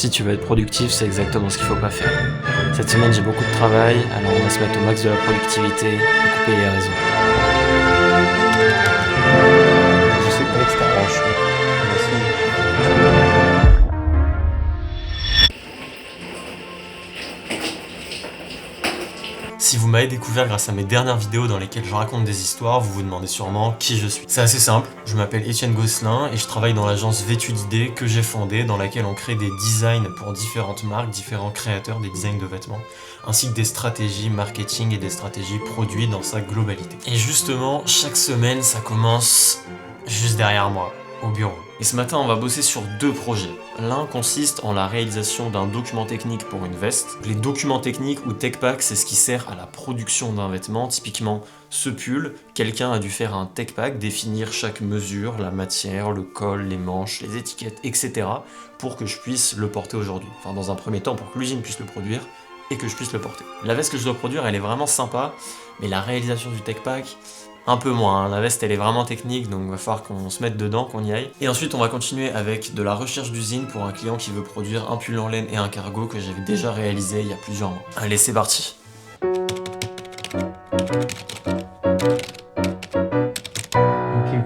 Si tu veux être productif, c'est exactement ce qu'il faut pas faire. Cette semaine, j'ai beaucoup de travail, alors on va se mettre au max de la productivité et couper les réseaux. Je sais que ça t'arrange. Si vous m'avez découvert grâce à mes dernières vidéos dans lesquelles je raconte des histoires, vous vous demandez sûrement qui je suis. C'est assez simple, je m'appelle Étienne Gosselin et je travaille dans l'agence Vêtu d'idées que j'ai fondée, dans laquelle on crée des designs pour différentes marques, différents créateurs des designs de vêtements, ainsi que des stratégies marketing et des stratégies produits dans sa globalité. Et justement, chaque semaine, ça commence juste derrière moi, au bureau. Et ce matin, on va bosser sur deux projets. L'un consiste en la réalisation d'un document technique pour une veste. Les documents techniques ou tech pack, c'est ce qui sert à la production d'un vêtement. Typiquement, ce pull, quelqu'un a dû faire un tech pack, définir chaque mesure, la matière, le col, les manches, les étiquettes, etc. pour que je puisse le porter aujourd'hui. Enfin, dans un premier temps, pour que l'usine puisse le produire et que je puisse le porter. La veste que je dois produire, elle est vraiment sympa, mais la réalisation du tech pack, un peu moins, la veste elle est vraiment technique, donc il va falloir qu'on se mette dedans, qu'on y aille. Et ensuite on va continuer avec de la recherche d'usine pour un client qui veut produire un pull en laine et un cargo que j'avais déjà réalisé il y a plusieurs mois. Allez, c'est parti. Ok,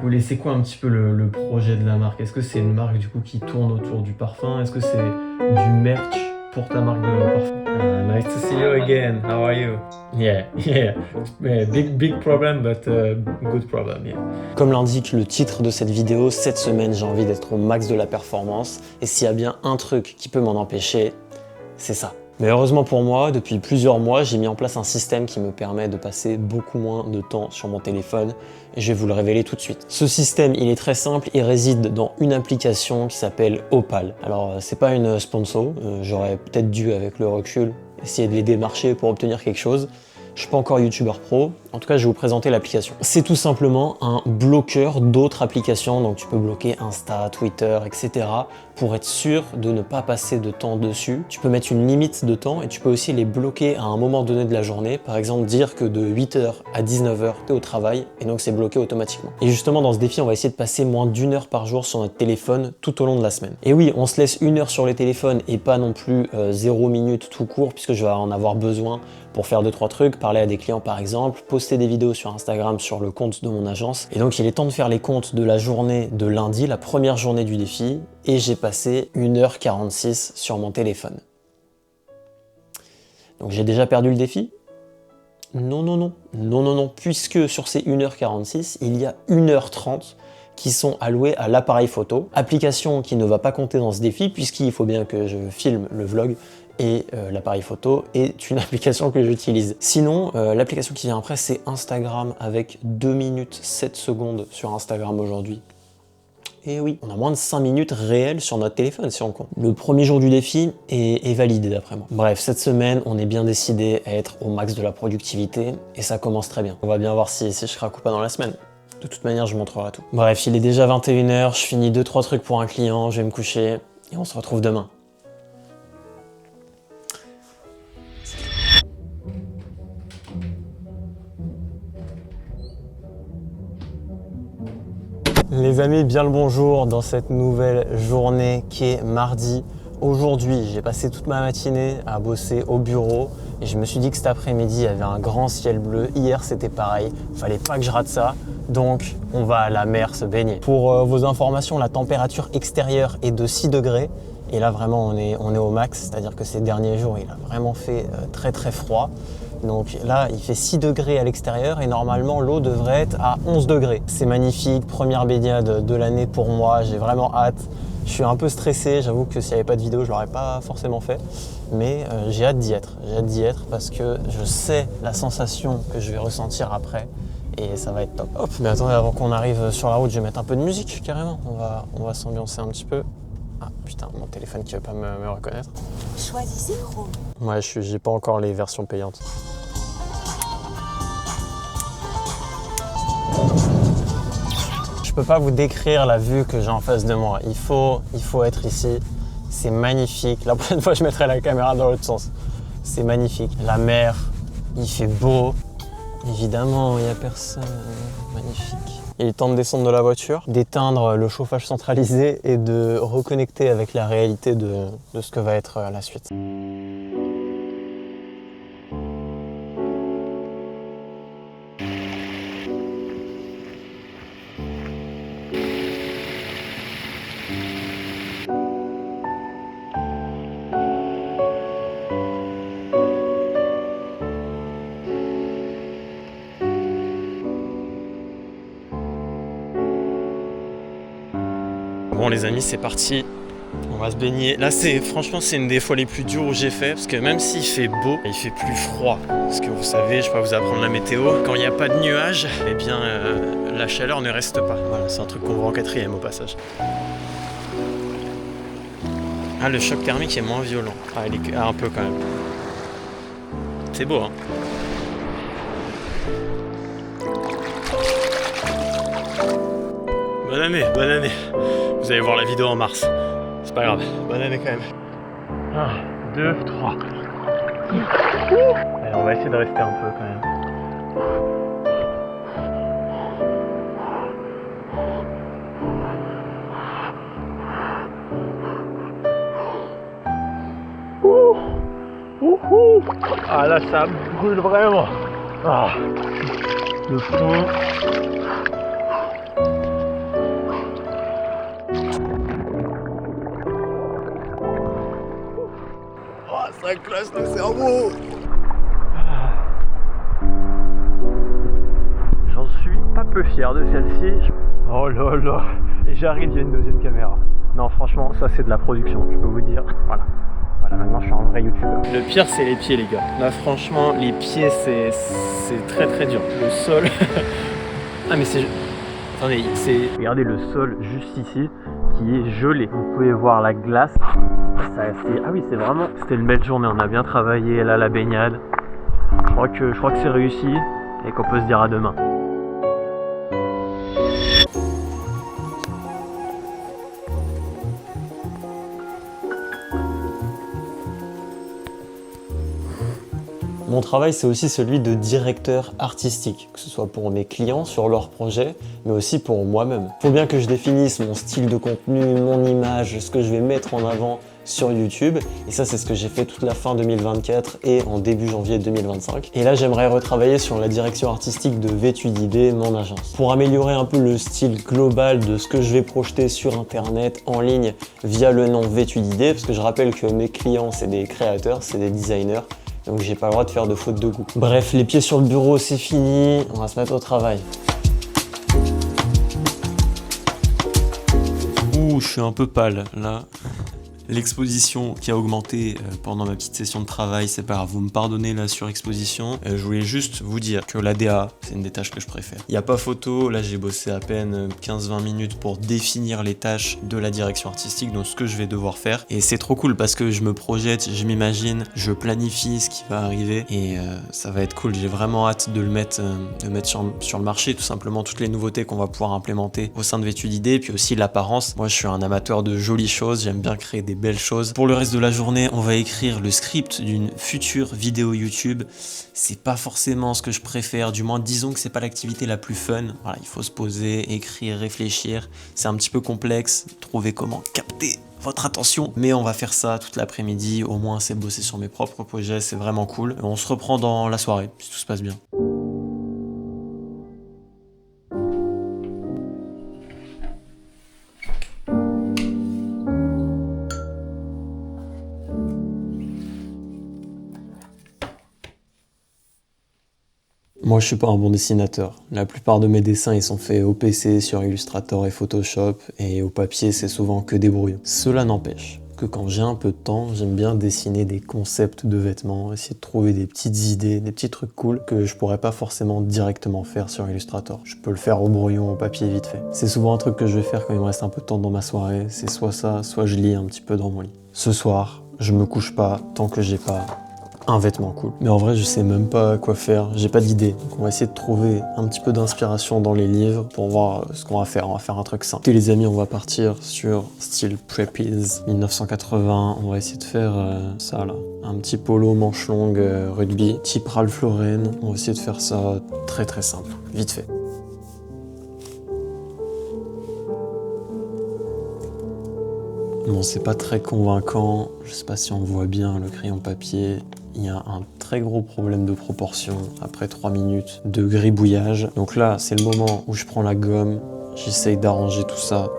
cool. Et c'est quoi un petit peu le projet de la marque? Est-ce que c'est une marque du coup qui tourne autour du parfum? Est-ce que c'est du merch pour ta marque de parfum? Nice to see you again. How are you? Yeah. Big problem, but good problem, yeah. Comme l'indique le titre de cette vidéo, cette semaine j'ai envie d'être au max de la performance et s'il y a bien un truc qui peut m'en empêcher, c'est ça. Mais heureusement pour moi, depuis plusieurs mois, j'ai mis en place un système qui me permet de passer beaucoup moins de temps sur mon téléphone et je vais vous le révéler tout de suite. Ce système, il est très simple, il réside dans une application qui s'appelle Opal. Alors, c'est pas une sponsor, j'aurais peut-être dû, avec le recul, essayer de les démarcher pour obtenir quelque chose. Je suis pas encore youtubeur pro, en tout cas je vais vous présenter l'application. C'est tout simplement un bloqueur d'autres applications, donc tu peux bloquer Insta, Twitter, etc. pour être sûr de ne pas passer de temps dessus. Tu peux mettre une limite de temps et tu peux aussi les bloquer à un moment donné de la journée. Par exemple dire que de 8h à 19h tu es au travail et donc c'est bloqué automatiquement. Et justement dans ce défi on va essayer de passer moins d'1 heure par jour sur notre téléphone tout au long de la semaine. Et oui, on se laisse 1 heure sur les téléphones et pas non plus 0 minutes tout court puisque je vais en avoir besoin pour faire 2-3 trucs, parler à des clients par exemple, poster des vidéos sur Instagram sur le compte de mon agence. Et donc il est temps de faire les comptes de la journée de lundi, la première journée du défi, et j'ai passé 1h46 sur mon téléphone. Donc j'ai déjà perdu le défi? Non, puisque sur ces 1h46, il y a 1h30 qui sont alloués à l'appareil photo, application qui ne va pas compter dans ce défi puisqu'il faut bien que je filme le vlog et l'appareil photo est une application que j'utilise. Sinon, l'application qui vient après, c'est Instagram avec 2 minutes 7 secondes sur Instagram aujourd'hui. Et oui, on a moins de 5 minutes réelles sur notre téléphone si on compte. Le premier jour du défi est validé d'après moi. Bref, cette semaine, on est bien décidé à être au max de la productivité et ça commence très bien. On va bien voir si je craque ou pas dans la semaine. De toute manière, je vous montrerai tout. Bref, il est déjà 21h, je finis 2-3 trucs pour un client, je vais me coucher et on se retrouve demain. Les amis, bien le bonjour dans cette nouvelle journée qui est mardi. Aujourd'hui, j'ai passé toute ma matinée à bosser au bureau et je me suis dit que cet après-midi, il y avait un grand ciel bleu. Hier, c'était pareil. Fallait pas que je rate ça. Donc, on va à la mer se baigner. Pour vos informations, la température extérieure est de 6 degrés. Et là, vraiment, on est au max. C'est-à-dire que ces derniers jours, il a vraiment fait très froid. Donc là, il fait 6 degrés à l'extérieur et normalement, l'eau devrait être à 11 degrés. C'est magnifique, première baignade de l'année pour moi, j'ai vraiment hâte. Je suis un peu stressé, j'avoue que s'il n'y avait pas de vidéo, je ne l'aurais pas forcément fait. Mais j'ai hâte d'y être. J'ai hâte d'y être parce que je sais la sensation que je vais ressentir après et ça va être top. Hop, mais attendez, avant qu'on arrive sur la route, je vais mettre un peu de musique carrément. On va s'ambiancer un petit peu. Ah putain, mon téléphone qui ne veut pas me reconnaître. Choisissez Chrome. Ouais, j'ai pas encore les versions payantes. Je peux pas vous décrire la vue que j'ai en face de moi. Il faut être ici. C'est magnifique. La prochaine fois, je mettrai la caméra dans l'autre sens. C'est magnifique. La mer, il fait beau. Évidemment, il n'y a personne. Magnifique. Il est temps de descendre de la voiture, d'éteindre le chauffage centralisé et de reconnecter avec la réalité de ce que va être la suite. Bon les amis, c'est parti. On va se baigner. Là, franchement, c'est une des fois les plus dures où j'ai fait, parce que même s'il fait beau, il fait plus froid. Parce que vous savez, je vais pas vous apprendre la météo, quand il n'y a pas de nuages, eh bien, la chaleur ne reste pas. Voilà, c'est un truc qu'on voit en 4e au passage. Ah, le choc thermique est moins violent. Ah, il est un peu quand même. C'est beau, hein. Bonne année, bonne année. Vous allez voir la vidéo en mars. C'est pas grave. Bonne année quand même. 1, 2, 3. Allez, on va essayer de rester un peu quand même. Ah là, ça brûle vraiment. Ah, le fond. Ça classe le cerveau. J'en suis pas peu fier de celle-ci. Oh là là. Et j'arrive, il y a une deuxième caméra. Non franchement, ça c'est de la production, je peux vous dire. Voilà. Voilà, maintenant je suis un vrai youtubeur. Le pire c'est les pieds les gars. Là franchement, les pieds c'est très très dur. Le sol... Ah mais c'est... Attendez, regardez le sol juste ici qui est gelé. Vous pouvez voir la glace. Ah oui, c'est vraiment... C'était une belle journée, on a bien travaillé, là la baignade. Je crois que c'est réussi et qu'on peut se dire à demain. Mon travail, c'est aussi celui de directeur artistique, que ce soit pour mes clients sur leurs projets, mais aussi pour moi-même. Il faut bien que je définisse mon style de contenu, mon image, ce que je vais mettre en avant sur YouTube. Et ça, c'est ce que j'ai fait toute la fin 2024 et en début janvier 2025. Et là, j'aimerais retravailler sur la direction artistique de Vêtu d'idées, mon agence. Pour améliorer un peu le style global de ce que je vais projeter sur Internet, en ligne, via le nom Vêtu d'idées, parce que je rappelle que mes clients, c'est des créateurs, c'est des designers. Donc j'ai pas le droit de faire de faute de goût. Bref, les pieds sur le bureau, c'est fini. On va se mettre au travail. Ouh, je suis un peu pâle là. L'exposition qui a augmenté pendant ma petite session de travail, c'est pas grave, vous me pardonnez la surexposition. Je voulais juste vous dire que la DA, c'est une des tâches que je préfère. Il n'y a pas photo, là j'ai bossé à peine 15-20 minutes pour définir les tâches de la direction artistique, donc ce que je vais devoir faire. Et c'est trop cool parce que je me projette, je m'imagine, je planifie ce qui va arriver et ça va être cool. J'ai vraiment hâte de le mettre, sur le marché, tout simplement toutes les nouveautés qu'on va pouvoir implémenter au sein de Vêtu d'idées, puis aussi l'apparence. Moi je suis un amateur de jolies choses, j'aime bien créer des belles choses. Pour le reste de la journée, on va écrire le script d'une future vidéo YouTube. C'est pas forcément ce que je préfère, du moins disons que c'est pas l'activité la plus fun. Voilà, il faut se poser, écrire, réfléchir. C'est un petit peu complexe, trouver comment capter votre attention, mais on va faire ça toute l'après-midi. Au moins c'est bosser sur mes propres projets, c'est vraiment cool. On se reprend dans la soirée si tout se passe bien. Moi, je suis pas un bon dessinateur. La plupart de mes dessins, ils sont faits au PC, sur Illustrator et Photoshop, et au papier, c'est souvent que des brouillons. Cela n'empêche que quand j'ai un peu de temps, j'aime bien dessiner des concepts de vêtements, essayer de trouver des petites idées, des petits trucs cool que je pourrais pas forcément directement faire sur Illustrator. Je peux le faire au brouillon, au papier vite fait. C'est souvent un truc que je vais faire quand il me reste un peu de temps dans ma soirée. C'est soit ça, soit je lis un petit peu dans mon lit. Ce soir, je me couche pas tant que j'ai pas un vêtement cool. Mais en vrai, je sais même pas quoi faire, j'ai pas d'idée. Donc on va essayer de trouver un petit peu d'inspiration dans les livres pour voir ce qu'on va faire. On va faire un truc simple. Et les amis, on va partir sur style Preppies 1980. On va essayer de faire ça là. Un petit polo manche longue rugby, type Ralph Lauren. On va essayer de faire ça très très simple, vite fait. Bon, c'est pas très convaincant, je sais pas si on voit bien le crayon papier. Il y a un très gros problème de proportion après 3 minutes de gribouillage. Donc là, c'est le moment où je prends la gomme, j'essaye d'arranger tout ça.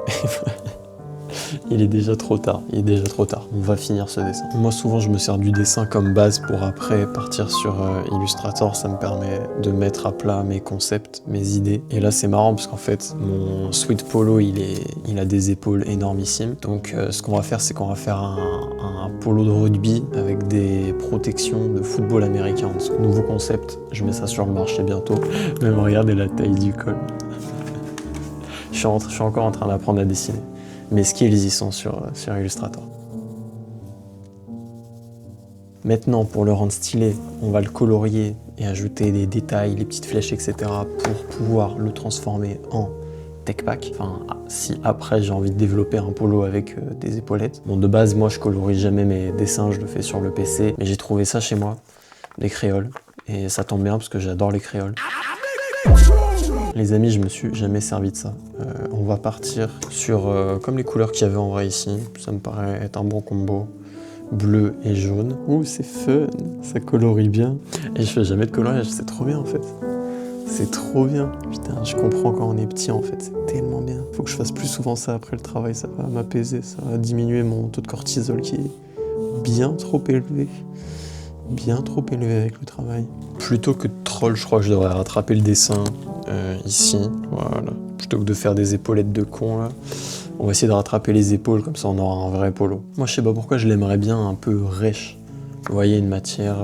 Il est déjà trop tard, On va finir ce dessin. Moi, souvent, je me sers du dessin comme base pour après partir sur Illustrator. Ça me permet de mettre à plat mes concepts, mes idées. Et là, c'est marrant parce qu'en fait, mon sweat polo, il a des épaules énormissimes. Donc, ce qu'on va faire, c'est qu'on va faire un polo de rugby avec des protections de football américain en dessous. Nouveau concept, je mets ça sur le marché bientôt. Même regardez la taille du col. Je suis encore en train d'apprendre à dessiner. Mes skills y sont sur Illustrator. Maintenant, pour le rendre stylé, on va le colorier et ajouter des détails, les petites flèches, etc. pour pouvoir le transformer en tech pack. Enfin, si après j'ai envie de développer un polo avec des épaulettes. Bon, de base, moi, je colorie jamais mes dessins, je le fais sur le PC. Mais j'ai trouvé ça chez moi, des créoles. Et ça tombe bien parce que j'adore les créoles. Les amis, je me suis jamais servi de ça. On va partir sur comme les couleurs qu'il y avait en vrai ici. Ça me paraît être un bon combo. Bleu et jaune. Ouh, c'est fun, ça colorie bien. Et je fais jamais de coloriage, c'est trop bien en fait. C'est trop bien. Putain, je comprends quand on est petit en fait, c'est tellement bien. Faut que je fasse plus souvent ça après le travail, ça va m'apaiser, ça va diminuer mon taux de cortisol qui est bien trop élevé. Bien trop élevé avec le travail. Plutôt que de troll, je crois que je devrais rattraper le dessin ici, voilà. Plutôt que de faire des épaulettes de con là, on va essayer de rattraper les épaules, comme ça on aura un vrai polo. Moi je sais pas pourquoi je l'aimerais bien un peu rêche. Vous voyez, une matière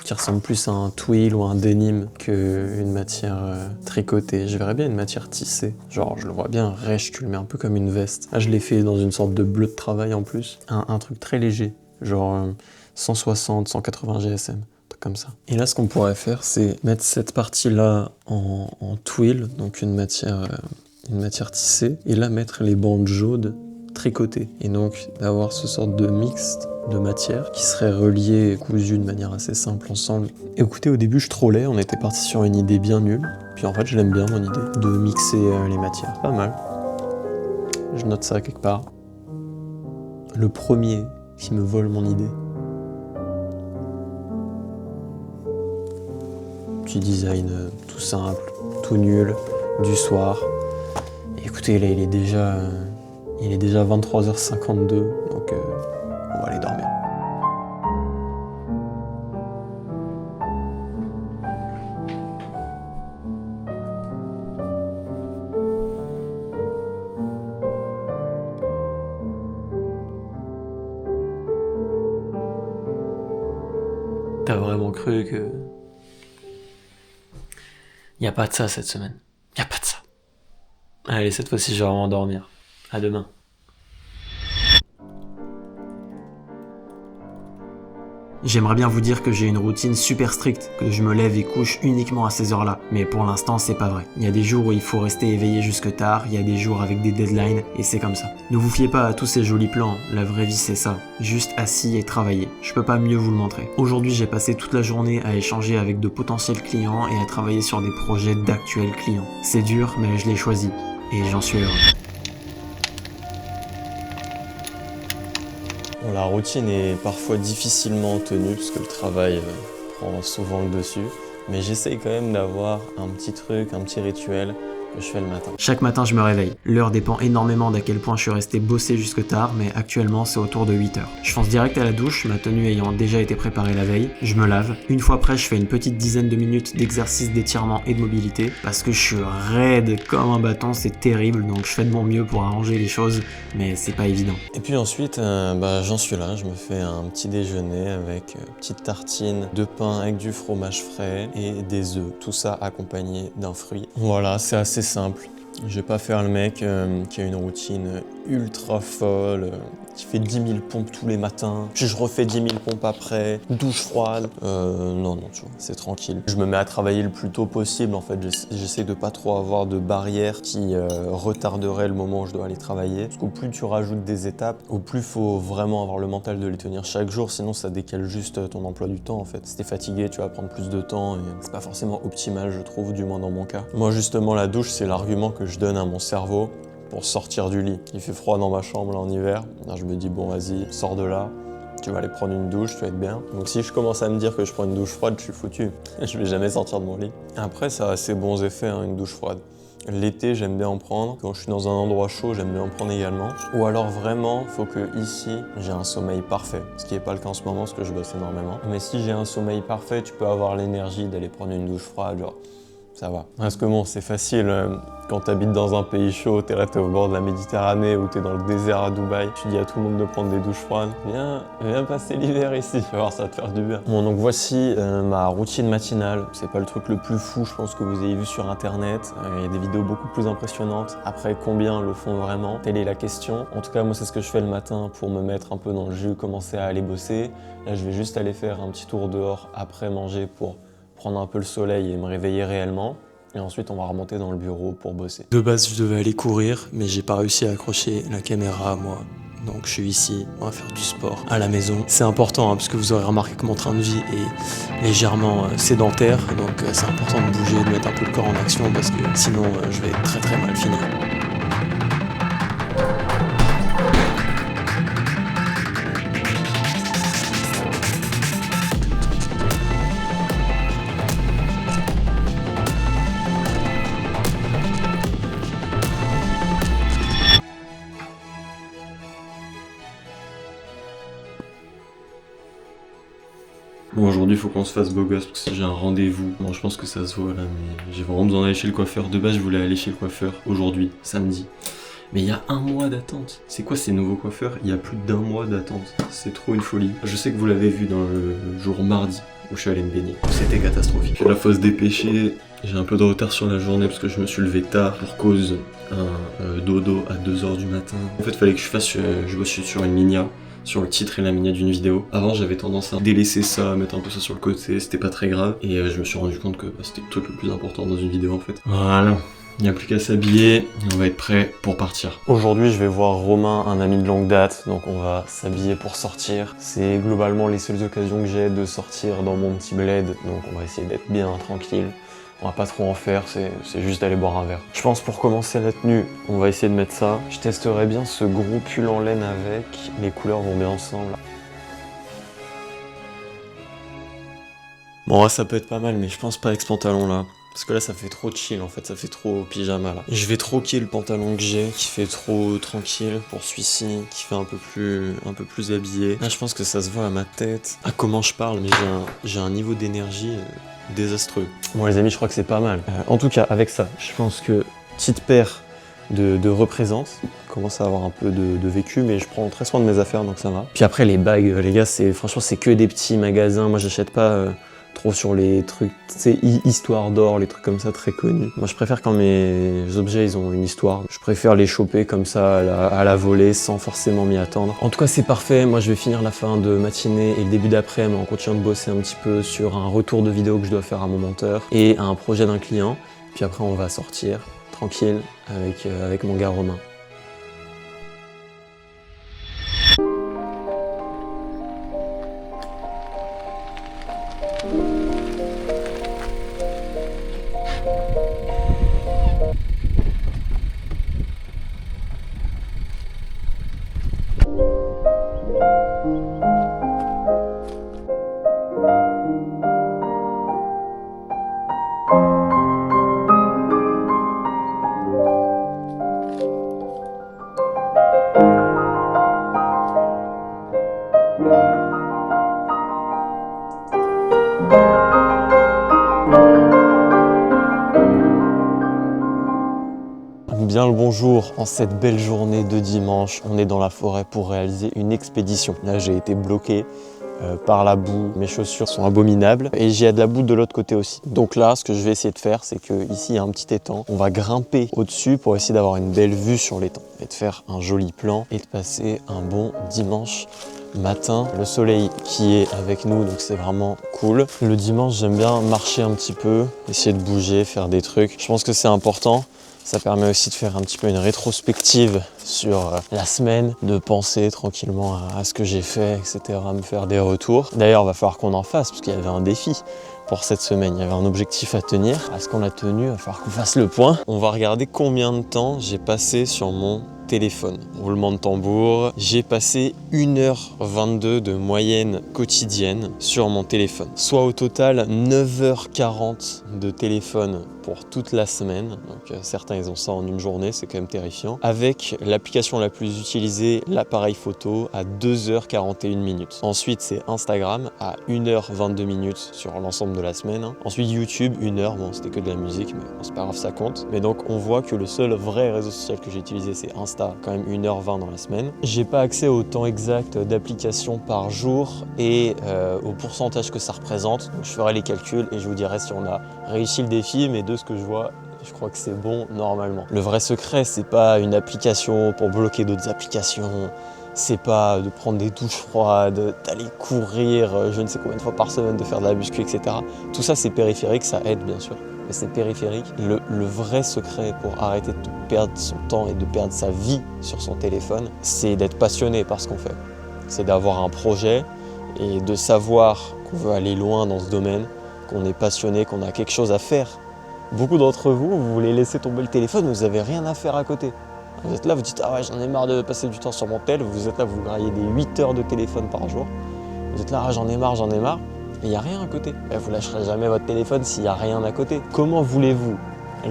qui ressemble plus à un twill ou un denim qu'une matière tricotée. Je verrais bien une matière tissée. Genre je le vois bien rêche, tu le mets un peu comme une veste. Là je l'ai fait dans une sorte de bleu de travail en plus. Un truc très léger, genre 160, 180 GSM. Comme ça. Et là, ce qu'on pourrait faire, c'est mettre cette partie-là en twill, donc une matière tissée, et là mettre les bandes jaunes tricotées. Et donc d'avoir ce sorte de mixte de matière qui serait relié et cousu de manière assez simple ensemble. Écoutez, au début, je trollais, on était parti sur une idée bien nulle, puis en fait, je l'aime bien mon idée de mixer les matières. Pas mal. Je note ça quelque part. Le premier qui me vole mon idée. Petit design tout simple, tout nul, du soir. Et écoutez, là, il est déjà 23h52, donc on va aller dormir. T'as vraiment cru que... Y a pas de ça cette semaine. Y a pas de ça. Allez, cette fois-ci, je vais vraiment dormir. À demain. J'aimerais bien vous dire que j'ai une routine super stricte, que je me lève et couche uniquement à ces heures-là. Mais pour l'instant, c'est pas vrai. Il y a des jours où il faut rester éveillé jusque tard, il y a des jours avec des deadlines, et c'est comme ça. Ne vous fiez pas à tous ces jolis plans, la vraie vie c'est ça. Juste assis et travailler. Je peux pas mieux vous le montrer. Aujourd'hui, j'ai passé toute la journée à échanger avec de potentiels clients et à travailler sur des projets d'actuels clients. C'est dur, mais je l'ai choisi. Et j'en suis heureux. Bon, la routine est parfois difficilement tenue parce que le travail prend souvent le dessus. Mais j'essaye quand même d'avoir un petit truc, un petit rituel que je fais le matin. Chaque matin, je me réveille. L'heure dépend énormément d'à quel point je suis resté bosser jusque tard, mais actuellement, c'est autour de 8h. Je fonce direct à la douche, ma tenue ayant déjà été préparée la veille. Je me lave. Une fois prêt, je fais une petite dizaine de minutes d'exercice d'étirement et de mobilité parce que je suis raide comme un bâton, c'est terrible, donc je fais de mon mieux pour arranger les choses, mais c'est pas évident. Et puis ensuite, j'en suis là, je me fais un petit déjeuner avec petite tartine de pain avec du fromage frais et des œufs, tout ça accompagné d'un fruit. Voilà, c'est assez simple. Je vais pas faire le mec qui a une routine ultra folle, qui fait 10 000 pompes tous les matins, puis je refais 10 000 pompes après, douche froide. Non, tu vois, c'est tranquille. Je me mets à travailler le plus tôt possible, en fait. J'essaie de pas trop avoir de barrières qui retarderaient le moment où je dois aller travailler. Parce qu'au plus tu rajoutes des étapes, au plus faut vraiment avoir le mental de les tenir chaque jour, sinon ça décale juste ton emploi du temps, en fait. Si t'es fatigué, tu vas prendre plus de temps et c'est pas forcément optimal, je trouve, du moins dans mon cas. Moi, justement, la douche, c'est l'argument que je donne à mon cerveau pour sortir du lit. Il fait froid dans ma chambre là, en hiver. Alors, je me dis bon vas-y, sors de là, tu vas aller prendre une douche, tu vas être bien. Donc si je commence à me dire que je prends une douche froide, je suis foutu. Je vais jamais sortir de mon lit. Après ça a assez bons effets, hein, une douche froide. L'été, j'aime bien en prendre. Quand je suis dans un endroit chaud, j'aime bien en prendre également. Ou alors vraiment, faut que ici, j'ai un sommeil parfait. Ce qui n'est pas le cas en ce moment, parce que je bosse énormément. Mais si j'ai un sommeil parfait, tu peux avoir l'énergie d'aller prendre une douche froide, genre ça va. Parce que bon, c'est facile, quand t'habites dans un pays chaud, t'es là, t'es au bord de la Méditerranée ou t'es dans le désert à Dubaï, tu dis à tout le monde de prendre des douches froides. Viens passer l'hiver ici, tu vas voir, ça va te faire du bien. Bon, donc voici ma routine matinale. C'est pas le truc le plus fou, je pense, que vous ayez vu sur internet. Il y a des vidéos beaucoup plus impressionnantes. Après, combien le font vraiment? Telle est la question. En tout cas, moi, c'est ce que je fais le matin pour me mettre un peu dans le jus, commencer à aller bosser. Là, je vais juste aller faire un petit tour dehors après manger pour prendre un peu le soleil et me réveiller réellement. Et ensuite, on va remonter dans le bureau pour bosser. De base, je devais aller courir, mais j'ai pas réussi à accrocher la caméra à moi. Donc je suis ici, on va faire du sport à la maison. C'est important, hein, parce que vous aurez remarqué que mon train de vie est légèrement sédentaire. Donc c'est important de bouger, de mettre un peu le corps en action, parce que sinon je vais très très mal finir. Bon, aujourd'hui, il faut qu'on se fasse beau gosse parce que j'ai un rendez-vous. Bon, je pense que ça se voit là, mais j'ai vraiment besoin d'aller chez le coiffeur. De base, je voulais aller chez le coiffeur aujourd'hui, samedi. Mais il y a 1 mois d'attente. C'est quoi ces nouveaux coiffeurs? Il y a plus d'1 mois d'attente. C'est trop une folie. Je sais que vous l'avez vu dans le jour mardi où je suis allé me baigner. C'était catastrophique. Là, faut se dépêcher. J'ai un peu de retard sur la journée parce que je me suis levé tard pour cause un dodo à 2h du matin. En fait, il fallait que je bosse sur une minia, sur le titre et la minia d'une vidéo. Avant, j'avais tendance à délaisser ça, à mettre un peu ça sur le côté, c'était pas très grave. Et je me suis rendu compte que c'était le truc le plus important dans une vidéo en fait. Voilà, il n'y a plus qu'à s'habiller et on va être prêt pour partir. Aujourd'hui, je vais voir Romain, un ami de longue date, donc on va s'habiller pour sortir. C'est globalement les seules occasions que j'ai de sortir dans mon petit bled, donc on va essayer d'être bien tranquille. On va pas trop en faire, c'est juste d'aller boire un verre. Je pense pour commencer la tenue, on va essayer de mettre ça. Je testerai bien ce gros pull en laine avec, les couleurs vont bien ensemble. Bon, ça peut être pas mal, mais je pense pas avec ce pantalon là. Parce que là, ça fait trop chill en fait, ça fait trop pyjama là. Je vais troquer le pantalon que j'ai, qui fait trop tranquille, pour celui-ci, qui fait un peu plus habillé. Là, je pense que ça se voit à ma tête, à comment je parle, mais j'ai un niveau d'énergie désastreux. Bon les amis, je crois que c'est pas mal. En tout cas, avec ça, je pense que petite paire de représente, commence à avoir un peu de vécu, mais je prends très soin de mes affaires, donc ça va. Puis après, les bagues, les gars, franchement, c'est que des petits magasins. Moi, j'achète pas trop sur les trucs, c'est histoire d'or, les trucs comme ça très connus. Moi, je préfère quand mes objets, ils ont une histoire. Je préfère les choper comme ça à la volée, sans forcément m'y attendre. En tout cas, c'est parfait. Moi, je vais finir la fin de matinée et le début d'après-midi en continuant de bosser un petit peu sur un retour de vidéo que je dois faire à mon monteur et un projet d'un client. Puis après, on va sortir tranquille avec mon gars Romain. Bien le bonjour, en cette belle journée de dimanche, on est dans la forêt pour réaliser une expédition. Là j'ai été bloqué par la boue. Mes chaussures sont abominables et j'ai de la boue de l'autre côté aussi. Donc là, ce que je vais essayer de faire, c'est que ici il y a un petit étang. On va grimper au-dessus pour essayer d'avoir une belle vue sur l'étang et de faire un joli plan et de passer un bon dimanche matin. Le soleil qui est avec nous, donc c'est vraiment cool. Le dimanche, j'aime bien marcher un petit peu, essayer de bouger, faire des trucs. Je pense que c'est important. Ça permet aussi de faire un petit peu une rétrospective sur la semaine, de penser tranquillement à ce que j'ai fait, etc., me faire des retours. D'ailleurs, il va falloir qu'on en fasse, parce qu'il y avait un défi pour cette semaine. Il y avait un objectif à tenir. Est-ce qu'on l'a tenu? Il va falloir qu'on fasse le point. On va regarder combien de temps j'ai passé sur mon téléphone. Roulement de tambour. J'ai passé 1h22 de moyenne quotidienne sur mon téléphone. Soit au total 9h40 de téléphone pour toute la semaine. Donc certains ils ont ça en une journée, c'est quand même terrifiant. Avec l'application la plus utilisée, l'appareil photo, à 2h41 minutes. Ensuite c'est Instagram à 1h22 minutes sur l'ensemble de la semaine. Ensuite YouTube, 1h, bon c'était que de la musique, mais bon, c'est pas grave, ça compte. Mais donc on voit que le seul vrai réseau social que j'ai utilisé c'est Insta, quand même 1h20 dans la semaine. J'ai pas accès au temps exact d'application par jour et au pourcentage que ça représente. Donc je ferai les calculs et je vous dirai si on a réussi le défi, mais de ce que je vois, je crois que c'est bon normalement. Le vrai secret, c'est pas une application pour bloquer d'autres applications, c'est pas de prendre des douches froides, d'aller courir je ne sais combien de fois par semaine, de faire de la muscu, etc. Tout ça c'est périphérique, ça aide bien sûr, mais c'est périphérique. Le vrai secret pour arrêter de perdre son temps et de perdre sa vie sur son téléphone, c'est d'être passionné par ce qu'on fait. C'est d'avoir un projet et de savoir qu'on veut aller loin dans ce domaine, qu'on est passionné, qu'on a quelque chose à faire. Beaucoup d'entre vous, vous voulez laisser tomber le téléphone, vous n'avez rien à faire à côté. Vous êtes là, vous dites « Ah ouais, j'en ai marre de passer du temps sur mon tel », vous êtes là, vous graillez des 8 heures de téléphone par jour. Vous êtes là « Ah j'en ai marre », et il n'y a rien à côté. Et vous lâcherez jamais votre téléphone s'il n'y a rien à côté. Comment voulez-vous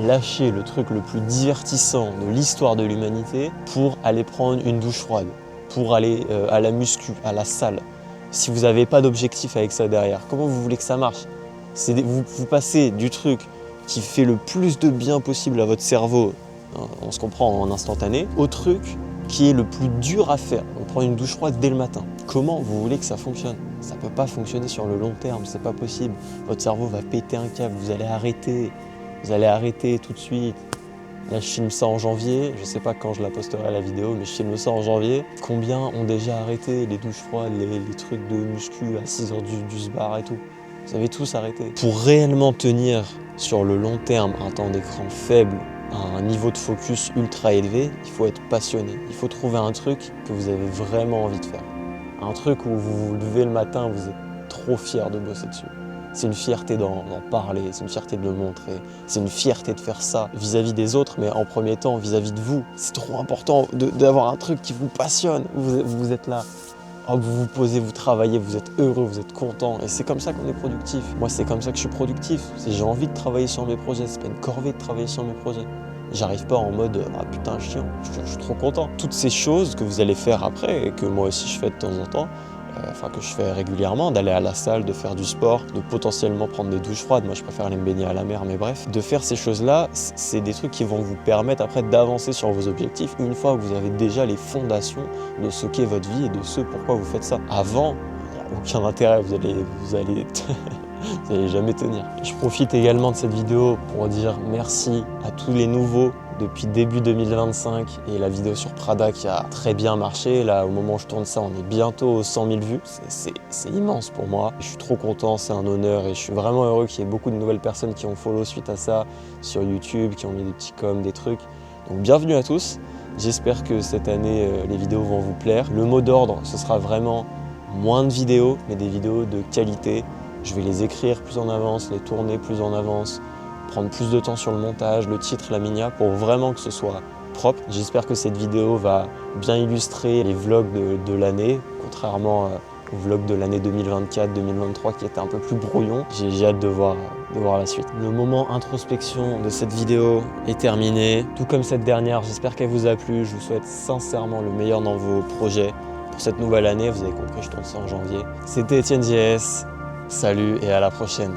lâcher le truc le plus divertissant de l'histoire de l'humanité pour aller prendre une douche froide, pour aller à la muscu, à la salle, si vous n'avez pas d'objectif avec ça derrière? Comment vous voulez que ça marche? Vous passez du truc qui fait le plus de bien possible à votre cerveau, on se comprend en instantané, au truc qui est le plus dur à faire. On prend une douche froide dès le matin. Comment vous voulez que ça fonctionne? Ça ne peut pas fonctionner sur le long terme, c'est pas possible. Votre cerveau va péter un câble, vous allez arrêter tout de suite. Là, je filme ça en janvier, je sais pas quand je la posterai la vidéo, mais je filme ça en janvier. Combien ont déjà arrêté les douches froides, les trucs de muscu à 6h du sbar et tout? Vous avez tous arrêté. Pour réellement tenir sur le long terme un temps d'écran faible, un niveau de focus ultra élevé, il faut être passionné. Il faut trouver un truc que vous avez vraiment envie de faire. Un truc où vous vous levez le matin, vous êtes trop fier de bosser dessus. C'est une fierté d'en parler, c'est une fierté de le montrer, c'est une fierté de faire ça vis-à-vis des autres, mais en premier temps vis-à-vis de vous. C'est trop important d'avoir un truc qui vous passionne. Vous êtes là. Oh, vous vous posez, vous travaillez, vous êtes heureux, vous êtes content. Et c'est comme ça qu'on est productif. Moi, c'est comme ça que je suis productif. J'ai envie de travailler sur mes projets. C'est pas une corvée de travailler sur mes projets. J'arrive pas en mode « Ah putain, chiant, je suis trop content ». Toutes ces choses que vous allez faire après et que moi aussi je fais de temps en temps, que je fais régulièrement, d'aller à la salle, de faire du sport, de potentiellement prendre des douches froides. Moi, je préfère aller me baigner à la mer, mais bref. De faire ces choses-là, c'est des trucs qui vont vous permettre après d'avancer sur vos objectifs une fois que vous avez déjà les fondations de ce qu'est votre vie et de ce pourquoi vous faites ça. Avant, il n'y a aucun intérêt, vous allez jamais tenir. Je profite également de cette vidéo pour dire merci à tous les nouveaux depuis début 2025 et la vidéo sur Prada qui a très bien marché. Là, au moment où je tourne ça, on est bientôt aux 100 000 vues. C'est immense pour moi. Je suis trop content, c'est un honneur et je suis vraiment heureux qu'il y ait beaucoup de nouvelles personnes qui ont follow suite à ça sur YouTube, qui ont mis des petits coms, des trucs. Donc bienvenue à tous. J'espère que cette année, les vidéos vont vous plaire. Le mot d'ordre, ce sera vraiment moins de vidéos, mais des vidéos de qualité. Je vais les écrire plus en avance, les tourner plus en avance, prendre plus de temps sur le montage, le titre, la miniature, pour vraiment que ce soit propre. J'espère que cette vidéo va bien illustrer les vlogs de l'année, contrairement aux vlogs de l'année 2024-2023 qui étaient un peu plus brouillons. J'ai hâte de voir la suite. Le moment introspection de cette vidéo est terminé. Tout comme cette dernière, j'espère qu'elle vous a plu. Je vous souhaite sincèrement le meilleur dans vos projets. Pour cette nouvelle année, vous avez compris, je tourne ça en janvier. C'était Etienne JS. Salut et à la prochaine.